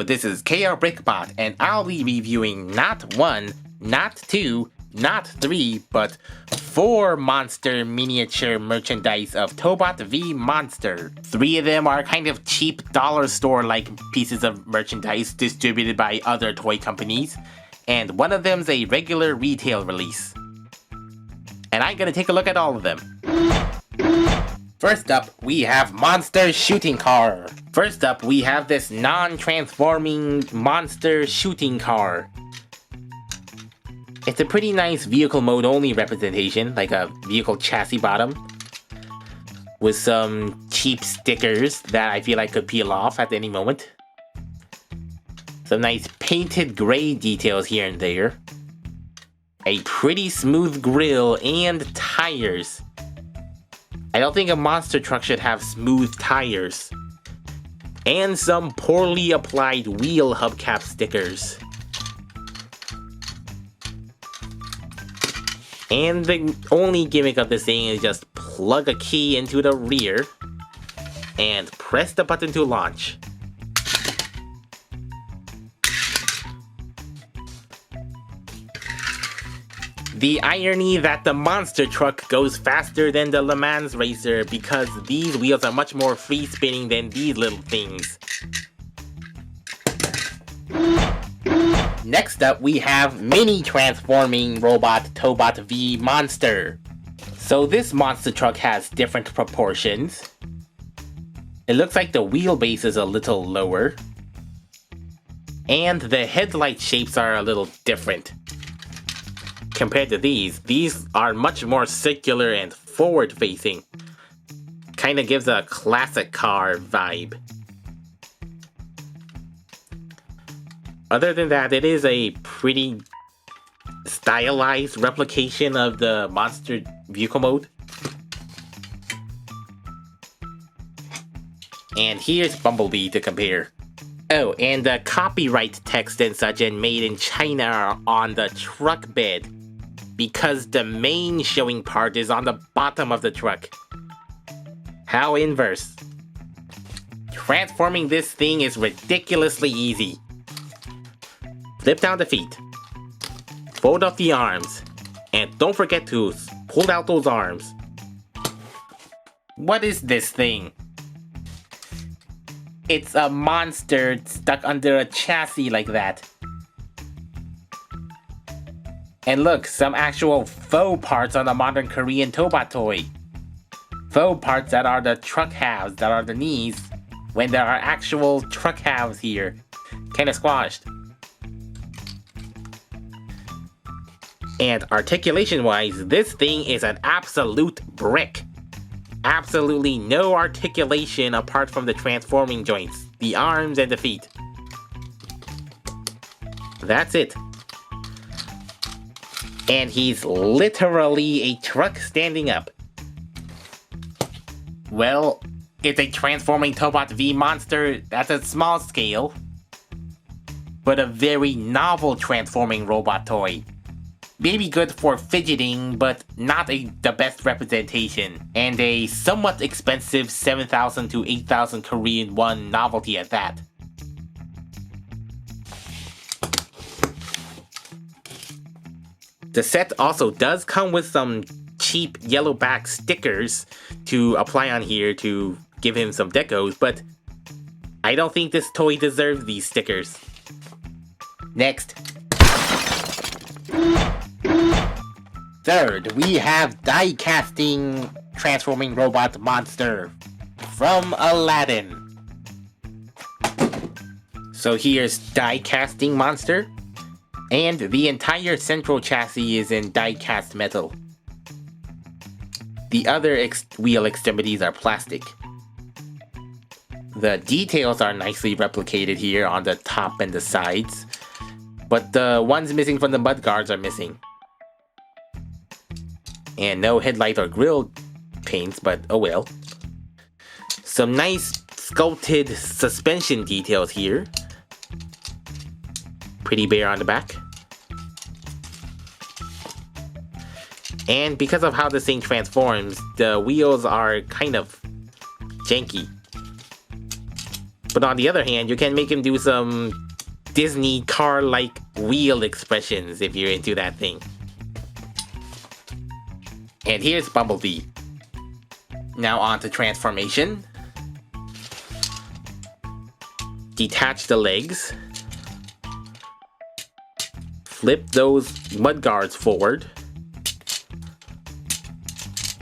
Hello, this is KRBrickBot, and I'll be reviewing not 1, not 2, not 3, but 4 monster miniature merchandise of Tobot v Monster. 3 of them are kind of cheap dollar store-like pieces of merchandise distributed by other toy companies, and one of them's a regular retail release. And I'm gonna take a look at all of them. First up, we have Monster Shooting Car. First up, we have this non-transforming monster shooting car. It's a pretty nice vehicle mode only representation, like a vehicle chassis bottom, with some cheap stickers that I feel like could peel off at any moment. Some nice painted gray details here and there. A pretty smooth grille and tires. I don't think a monster truck should have smooth tires. And some poorly applied wheel hubcap stickers. And the only gimmick of this thing is just plug a key into the rear and press the button to launch. The irony that the monster truck goes faster than the Le Mans racer because these wheels are much more free spinning than these little things. Next up, we have mini transforming robot Tobot v Monster. So this monster truck has different proportions. It looks like the wheelbase is a little lower. And the headlight shapes are a little different. Compared to these are much more circular and forward-facing. Kinda gives a classic car vibe. Other than that, it is a pretty stylized replication of the monster vehicle mode. And here's Bumblebee to compare. Oh, and the copyright text and such and made in China are on the truck bed, because the main showing part is on the bottom of the truck. How inverse. Transforming this thing is ridiculously easy. Flip down the feet. Fold up the arms. And don't forget to pull out those arms. What is this thing? It's a monster stuck under a chassis like that. And look, some actual faux parts on a modern Korean Tobot toy. Faux parts that are the truck halves, that are the knees, when there are actual truck halves here. Kinda squashed. And articulation-wise, this thing is an absolute brick. Absolutely no articulation apart from the transforming joints, the arms and the feet. That's it. And he's literally a truck standing up. Well, it's a transforming Tobot v Monster that's a small scale, but a very novel transforming robot toy. Maybe good for fidgeting, but not the best representation, and a somewhat expensive 7,000 to 8,000 Korean won novelty at that. The set also does come with some cheap yellow back stickers to apply on here to give him some decos, but I don't think this toy deserves these stickers. Next. Third, we have Diecasting Transforming Robot Monster from Aladdin. So here's Diecasting Monster, and the entire central chassis is in die-cast metal. The other wheel extremities are plastic. The details are nicely replicated here on the top and the sides, but the ones missing from the mudguards are missing. And no headlight or grille paints, but oh well. Some nice sculpted suspension details here. Pretty bare on the back. And because of how this thing transforms, the wheels are kind of janky. But on the other hand, you can make him do some Disney car-like wheel expressions if you're into that thing. And here's Bumblebee. Now on to transformation. Detach the legs. Flip those mudguards forward.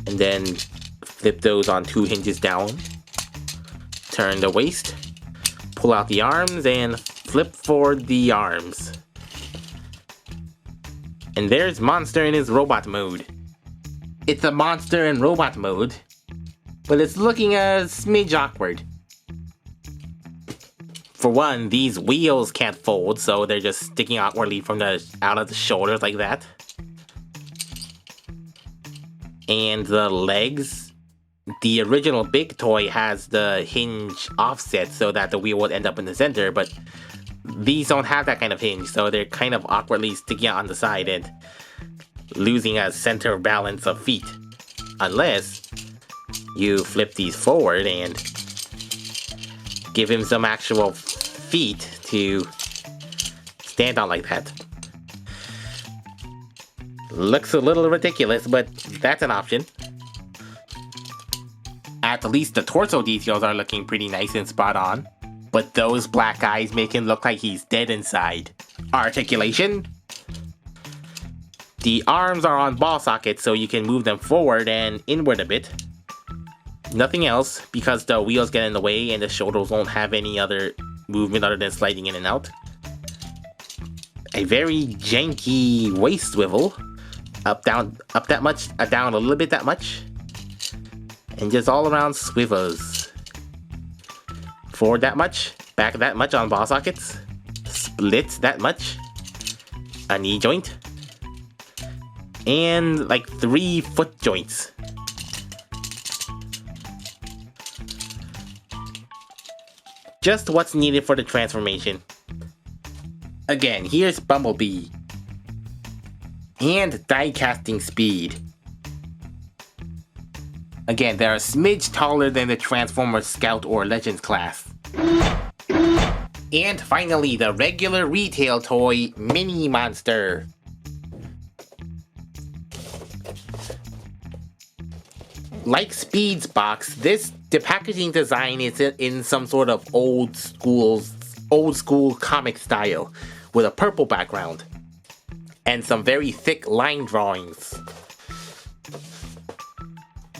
And then flip those on 2 hinges down. Turn the waist. Pull out the arms and flip forward the arms. And there's Monster in his robot mode. It's a monster in robot mode, but it's looking a smidge awkward. For one, these wheels can't fold, so they're just sticking awkwardly from out of the shoulders like that. And the legs, the original big toy has the hinge offset so that the wheel would end up in the center, but these don't have that kind of hinge, so they're kind of awkwardly sticking out on the side and losing a center of balance of feet. Unless you flip these forward and give him some actual feet to stand on like that. Looks a little ridiculous, but that's an option. At least the torso details are looking pretty nice and spot on. But those black eyes make him look like he's dead inside. Articulation. The arms are on ball sockets, so you can move them forward and inward a bit. Nothing else, because the wheels get in the way and the shoulders won't have any other movement other than sliding in and out. A very janky waist swivel. Up that much, down a little bit that much. And just all around swivels. Forward that much, back that much on ball sockets. Split that much. A knee joint. And like 3 foot joints. Just what's needed for the transformation. Again, here's Bumblebee. And die casting speed. Again, they're a smidge taller than the Transformers Scout or Legends class. And finally, the regular retail toy, Mini Monster. Like Speed's box, the packaging design is in some sort of old school comic style with a purple background and some very thick line drawings.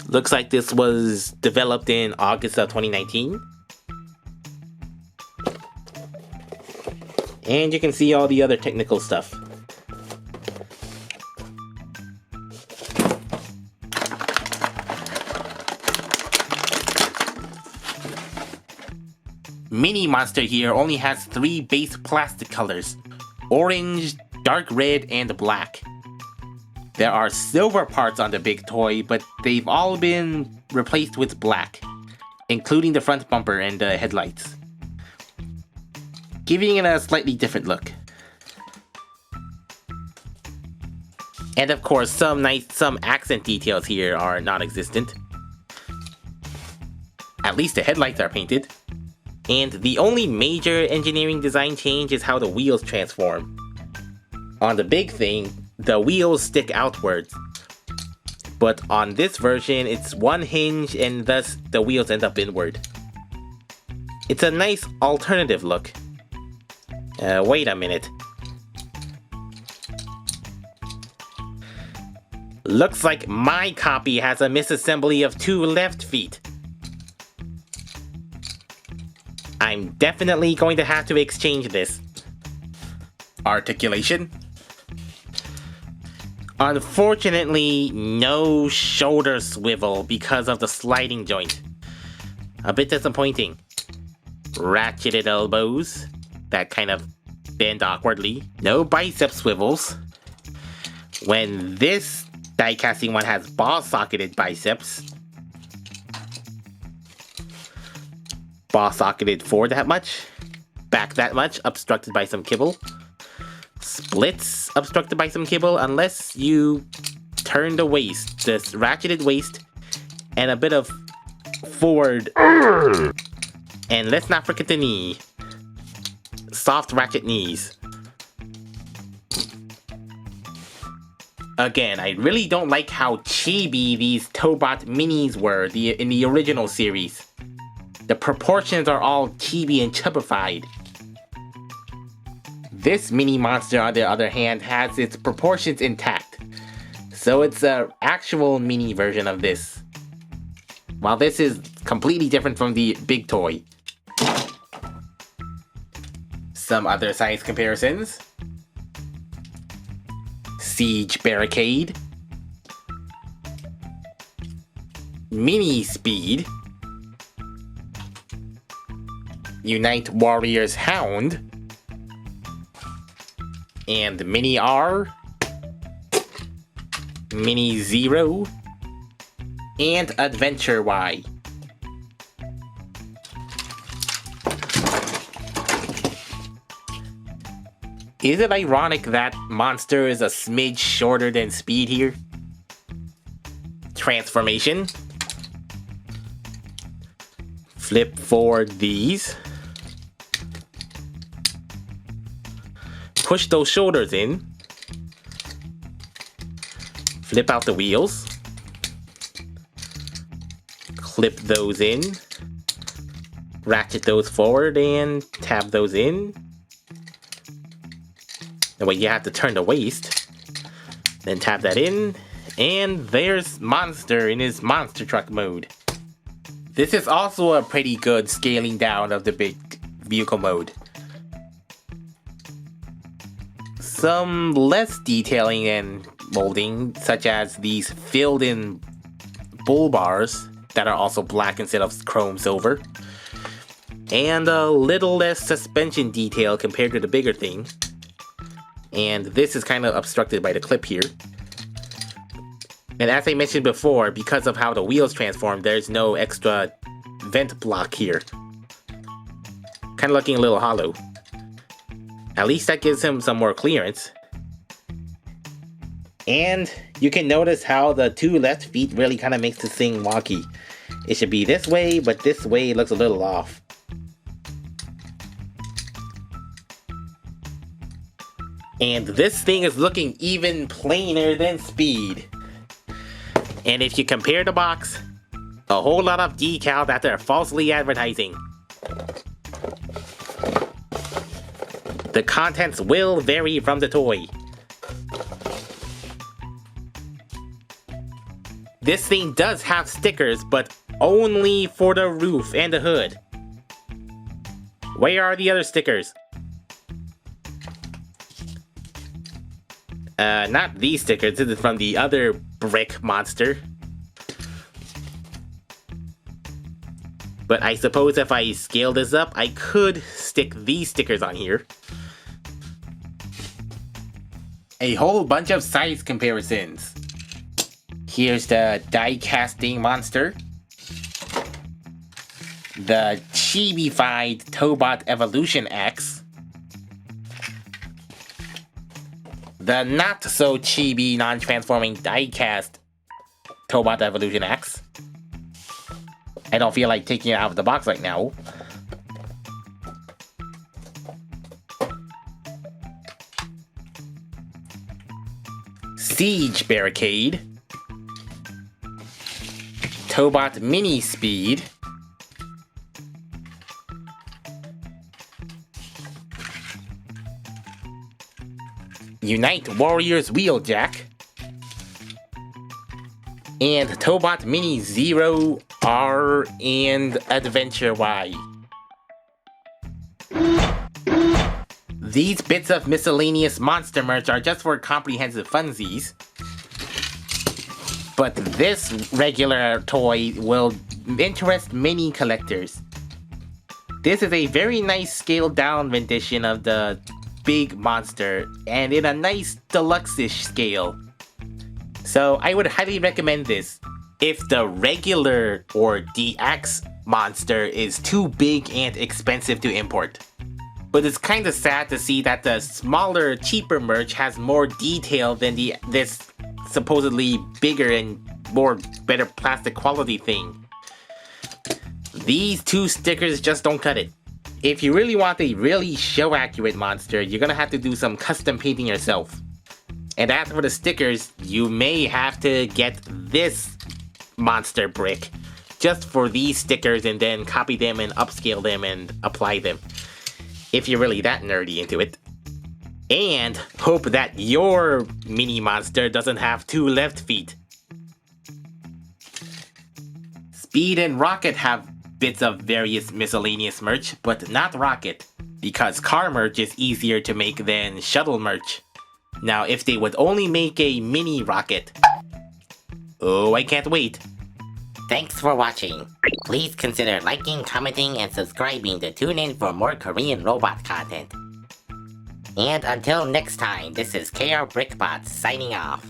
Looks like this was developed in August of 2019. And you can see all the other technical stuff. Mini Monster here only has 3 base plastic colors: orange, dark red, and black. There are silver parts on the big toy, but they've all been replaced with black, including the front bumper and the headlights, giving it a slightly different look. And of course, some accent details here are non-existent. At least the headlights are painted. And the only major engineering design change is how the wheels transform. On the big thing, the wheels stick outwards. But on this version, it's one hinge and thus the wheels end up inward. It's a nice alternative look. Wait a minute. Looks like my copy has a misassembly of 2 left feet. I'm definitely going to have to exchange this. Articulation. Unfortunately, no shoulder swivel because of the sliding joint. A bit disappointing. Ratcheted elbows that kind of bend awkwardly. No bicep swivels. When this die-casting one has ball-socketed biceps. Ball-socketed forward that much. Back that much, obstructed by some kibble. Splits obstructed by some kibble unless you turn the waist, this ratcheted waist, and a bit of forward And let's not forget the knee. Soft ratchet knees. Again, I really don't like how chibi these Tobot minis were in the original series. The proportions are all chibi and chubbified. This mini monster, on the other hand, has its proportions intact. So it's an actual mini version of this. While this is completely different from the big toy. Some other size comparisons. Siege Barricade, Mini Speed, Unite Warriors Hound, and Mini R, Mini Zero, and Adventure Y. Is it ironic that Monster is a smidge shorter than Speed here? Transformation. Flip forward these. Push those shoulders in. Flip out the wheels. Clip those in. Ratchet those forward and tab those in. That way you have to turn the waist, then tap that in, and there's Monster in his monster truck mode. This is also a pretty good scaling down of the big vehicle mode. Some less detailing and molding, such as these filled in bull bars that are also black instead of chrome silver, and a little less suspension detail compared to the bigger thing. And this is kind of obstructed by the clip here. And as I mentioned before, because of how the wheels transform, there's no extra vent block here. Kind of looking a little hollow. At least that gives him some more clearance. And you can notice how the two left feet really kind of makes this thing wonky. It should be this way, but this way looks a little off. And this thing is looking even plainer than Speed. And if you compare the box, a whole lot of decal that they're falsely advertising. The contents will vary from the toy. This thing does have stickers, but only for the roof and the hood. Where are the other stickers? Not these stickers, this is from the other brick monster. But I suppose if I scale this up, I could stick these stickers on here. A whole bunch of size comparisons. Here's the die-casting monster. The chibified Tobot Evolution X. The not-so-chibi, non-transforming die-cast Tobot Evolution X. I don't feel like taking it out of the box right now. Siege Barricade. Tobot Mini Speed. Unite Warriors Wheeljack, and Tobot Mini Zero R and Adventure Y. These bits of miscellaneous monster merch are just for comprehensive funsies, but this regular toy will interest many collectors. This is a very nice scaled down rendition of the big monster, and in a nice deluxe-ish scale. So I would highly recommend this if the regular or DX monster is too big and expensive to import. But it's kinda sad to see that the smaller, cheaper merch has more detail than this supposedly bigger and better plastic quality thing. These two stickers just don't cut it. If you really want a really show-accurate monster, you're gonna have to do some custom painting yourself. And as for the stickers, you may have to get this monster brick just for these stickers and then copy them and upscale them and apply them. If you're really that nerdy into it. And hope that your mini monster doesn't have 2 left feet. Speed and Rocket have bits of various miscellaneous merch, but not Rocket, because car merch is easier to make than shuttle merch. Now, if they would only make a mini Rocket. Oh, I can't wait. Thanks for watching. Please consider liking, commenting, and subscribing to tune in for more Korean robot content. And until next time, this is KRBrickBot signing off.